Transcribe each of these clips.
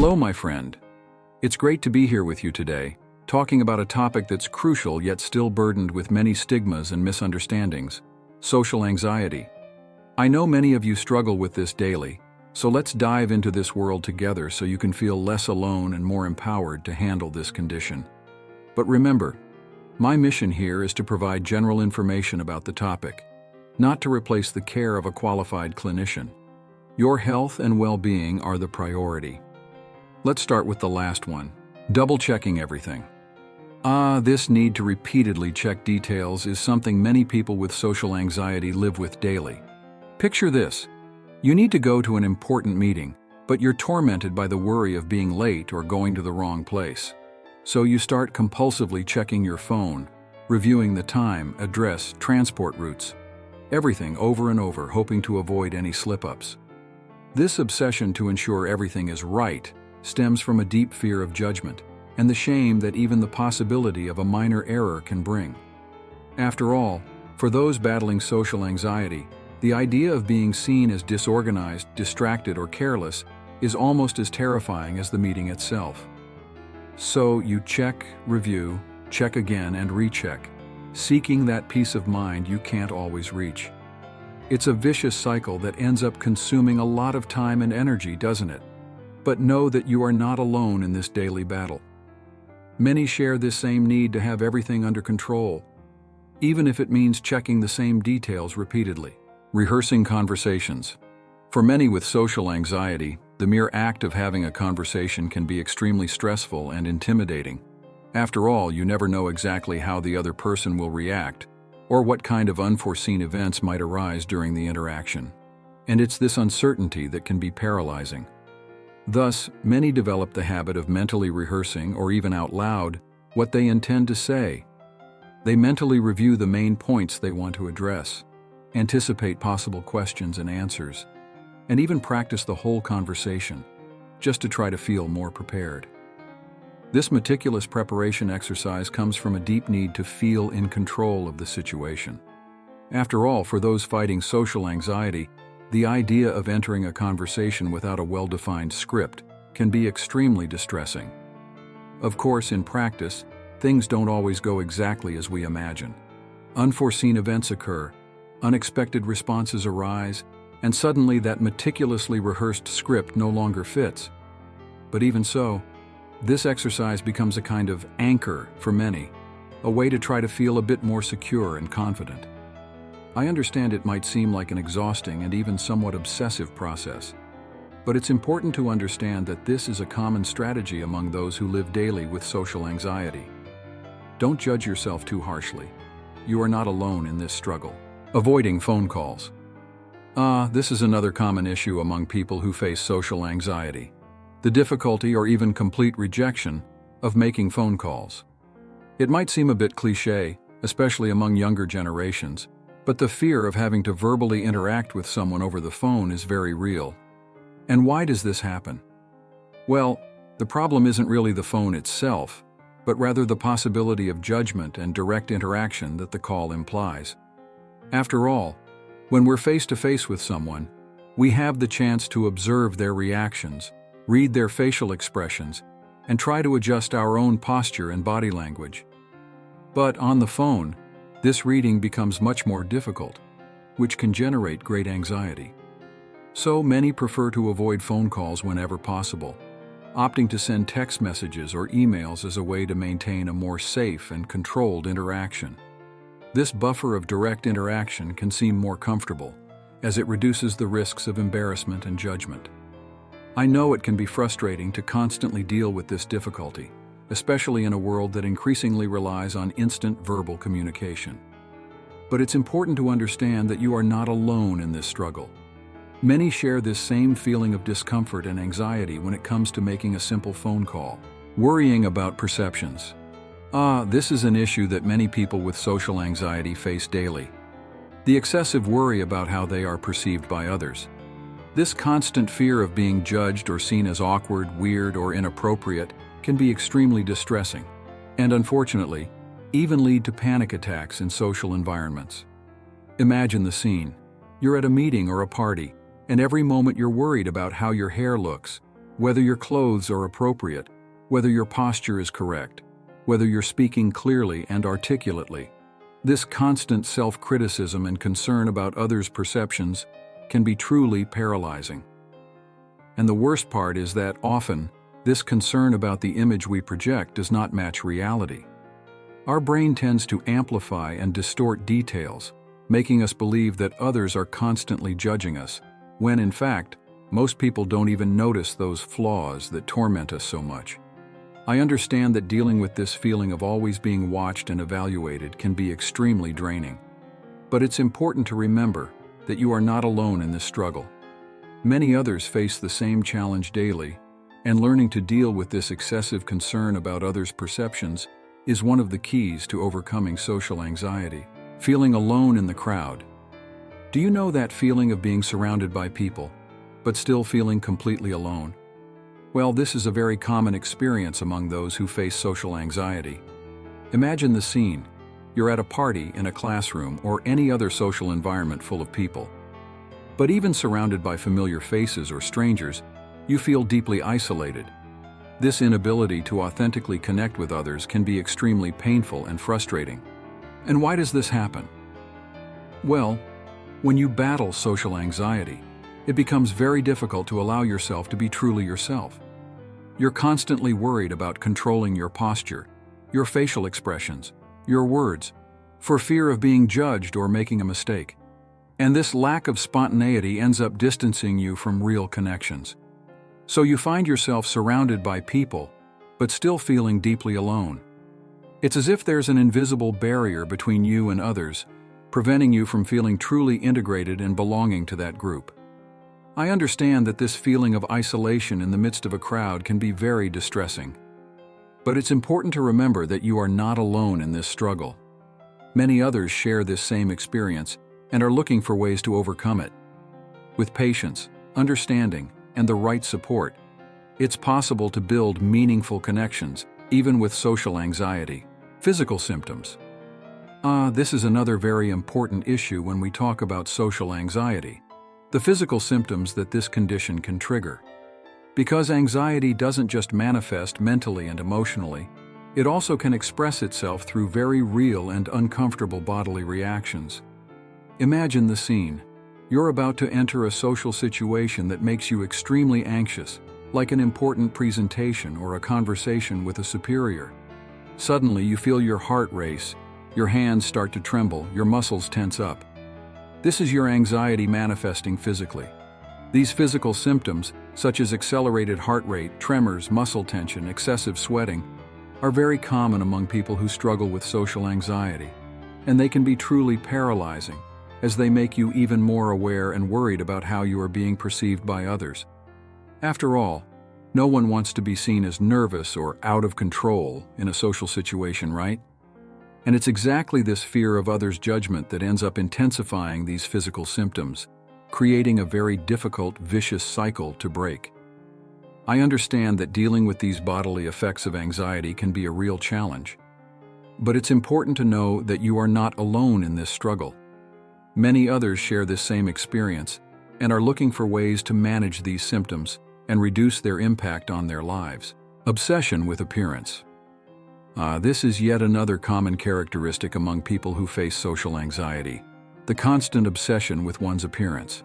Hello, my friend. It's great to be here with you today, talking about a topic that's crucial yet still burdened with many stigmas and misunderstandings: social anxiety. I know many of you struggle with this daily, so let's dive into this world together so you can feel less alone and more empowered to handle this condition. But remember, my mission here is to provide general information about the topic, not to replace the care of a qualified clinician. Your health and well-being are the priority. Let's start with the last one: double-checking everything. This need to repeatedly check details is something many people with social anxiety live with daily. Picture this: you need to go to an important meeting, but you're tormented by the worry of being late or going to the wrong place. So you start compulsively checking your phone, reviewing the time, address, transport routes, everything over and over, hoping to avoid any slip-ups. This obsession to ensure everything is right stems from a deep fear of judgment and the shame that even the possibility of a minor error can bring. After all, for those battling social anxiety, the idea of being seen as disorganized, distracted, or careless is almost as terrifying as the meeting itself. So you check, review, check again, and recheck, seeking that peace of mind you can't always reach. It's a vicious cycle that ends up consuming a lot of time and energy, doesn't it? But know that you are not alone in this daily battle. Many share this same need to have everything under control, even if it means checking the same details repeatedly. Rehearsing conversations. For many with social anxiety, the mere act of having a conversation can be extremely stressful and intimidating. After all, you never know exactly how the other person will react, or what kind of unforeseen events might arise during the interaction. And it's this uncertainty that can be paralyzing. Thus, many develop the habit of mentally rehearsing, or even out loud, what they intend to say. They mentally review the main points they want to address, anticipate possible questions and answers, and even practice the whole conversation, just to try to feel more prepared. This meticulous preparation exercise comes from a deep need to feel in control of the situation. After all, for those fighting social anxiety, the idea of entering a conversation without a well-defined script can be extremely distressing. Of course, in practice, things don't always go exactly as we imagine. Unforeseen events occur, unexpected responses arise, and suddenly that meticulously rehearsed script no longer fits. But even so, this exercise becomes a kind of anchor for many, a way to try to feel a bit more secure and confident. I understand it might seem like an exhausting and even somewhat obsessive process, but it's important to understand that this is a common strategy among those who live daily with social anxiety. Don't judge yourself too harshly. You are not alone in this struggle. Avoiding phone calls. This is another common issue among people who face social anxiety: the difficulty or even complete rejection of making phone calls. It might seem a bit cliché, especially among younger generations, but the fear of having to verbally interact with someone over the phone is very real. And why does this happen? Well, the problem isn't really the phone itself, but rather the possibility of judgment and direct interaction that the call implies. After all, when we're face-to-face with someone, we have the chance to observe their reactions, read their facial expressions, and try to adjust our own posture and body language. But on the phone, this reading becomes much more difficult, which can generate great anxiety. So many prefer to avoid phone calls whenever possible, opting to send text messages or emails as a way to maintain a more safe and controlled interaction. This buffer of direct interaction can seem more comfortable, as it reduces the risks of embarrassment and judgment. I know it can be frustrating to constantly deal with this difficulty, especially in a world that increasingly relies on instant verbal communication. But it's important to understand that you are not alone in this struggle. Many share this same feeling of discomfort and anxiety when it comes to making a simple phone call. Worrying about perceptions. This is an issue that many people with social anxiety face daily. The excessive worry about how they are perceived by others. This constant fear of being judged or seen as awkward, weird, or inappropriate can be extremely distressing, and unfortunately, even lead to panic attacks in social environments. Imagine the scene. You're at a meeting or a party, and every moment you're worried about how your hair looks, Whether your clothes are appropriate, whether your posture is correct, whether you're speaking clearly and articulately, this constant self-criticism and concern about others' perceptions can be truly paralyzing. And the worst part is that often, this concern about the image we project does not match reality. Our brain tends to amplify and distort details, making us believe that others are constantly judging us, when in fact, most people don't even notice those flaws that torment us so much. I understand that dealing with this feeling of always being watched and evaluated can be extremely draining. But it's important to remember that you are not alone in this struggle. Many others face the same challenge daily, and learning to deal with this excessive concern about others' perceptions is one of the keys to overcoming social anxiety. Feeling alone in the crowd. Do you know that feeling of being surrounded by people, but still feeling completely alone? Well, this is a very common experience among those who face social anxiety. Imagine the scene. You're at a party, in a classroom, or any other social environment full of people. But even surrounded by familiar faces or strangers, you feel deeply isolated. This inability to authentically connect with others can be extremely painful and frustrating. And why does this happen? Well, when you battle social anxiety, it becomes very difficult to allow yourself to be truly yourself. You're constantly worried about controlling your posture, your facial expressions, your words, for fear of being judged or making a mistake. And this lack of spontaneity ends up distancing you from real connections. So you find yourself surrounded by people, but still feeling deeply alone. It's as if there's an invisible barrier between you and others, preventing you from feeling truly integrated and belonging to that group. I understand that this feeling of isolation in the midst of a crowd can be very distressing. But it's important to remember that you are not alone in this struggle. Many others share this same experience and are looking for ways to overcome it. With patience, understanding, and the right support, it's possible to build meaningful connections, even with social anxiety. Physical symptoms. This is another very important issue when we talk about social anxiety. The physical symptoms that this condition can trigger. Because anxiety doesn't just manifest mentally and emotionally, it also can express itself through very real and uncomfortable bodily reactions. Imagine the scene. You're about to enter a social situation that makes you extremely anxious, like an important presentation or a conversation with a superior. Suddenly, you feel your heart race, your hands start to tremble, your muscles tense up. This is your anxiety manifesting physically. These physical symptoms, such as accelerated heart rate, tremors, muscle tension, excessive sweating, are very common among people who struggle with social anxiety, and they can be truly paralyzing, as they make you even more aware and worried about how you are being perceived by others. After all, no one wants to be seen as nervous or out of control in a social situation, right? And it's exactly this fear of others' judgment that ends up intensifying these physical symptoms, creating a very difficult, vicious cycle to break. I understand that dealing with these bodily effects of anxiety can be a real challenge. But it's important to know that you are not alone in this struggle. Many others share this same experience and are looking for ways to manage these symptoms and reduce their impact on their lives. Obsession with appearance. This is yet another common characteristic among people who face social anxiety, the constant obsession with one's appearance.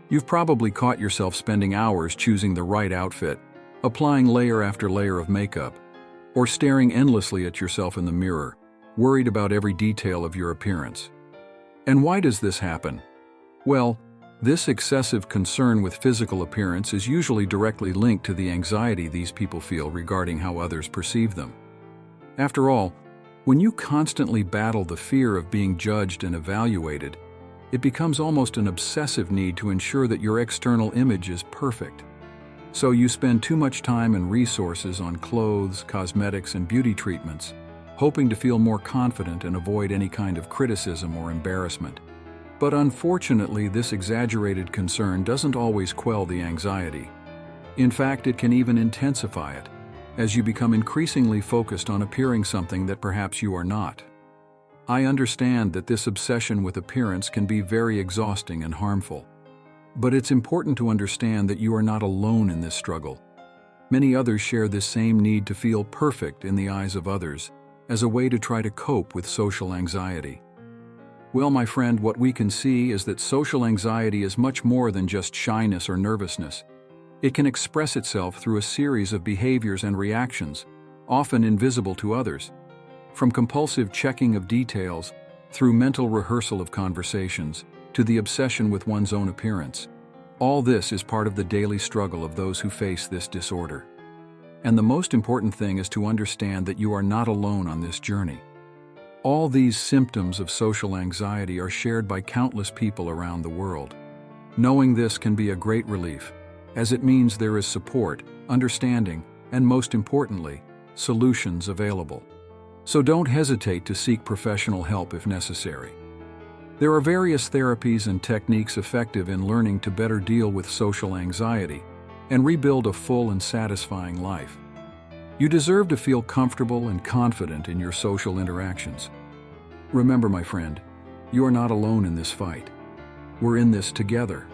You've probably caught yourself spending hours choosing the right outfit, applying layer after layer of makeup, or staring endlessly at yourself in the mirror, worried about every detail of your appearance. And why does this happen? Well, this excessive concern with physical appearance is usually directly linked to the anxiety these people feel regarding how others perceive them. After all, when you constantly battle the fear of being judged and evaluated, it becomes almost an obsessive need to ensure that your external image is perfect. So you spend too much time and resources on clothes, cosmetics, and beauty treatments, hoping to feel more confident and avoid any kind of criticism or embarrassment. But unfortunately, this exaggerated concern doesn't always quell the anxiety. In fact, it can even intensify it, as you become increasingly focused on appearing something that perhaps you are not. I understand that this obsession with appearance can be very exhausting and harmful. But it's important to understand that you are not alone in this struggle, Many others share this same need to feel perfect in the eyes of others, as a way to try to cope with social anxiety. Well, my friend, what we can see is that social anxiety is much more than just shyness or nervousness. It can express itself through a series of behaviors and reactions, often invisible to others. From compulsive checking of details, through mental rehearsal of conversations, to the obsession with one's own appearance. All this is part of the daily struggle of those who face this disorder. And the most important thing is to understand that you are not alone on this journey. All these symptoms of social anxiety are shared by countless people around the world. Knowing this can be a great relief, as it means there is support, understanding, and most importantly, solutions available. So don't hesitate to seek professional help if necessary. There are various therapies and techniques effective in learning to better deal with social anxiety and rebuild a full and satisfying life. You deserve to feel comfortable and confident in your social interactions. Remember, my friend, you are not alone in this fight. We're in this together.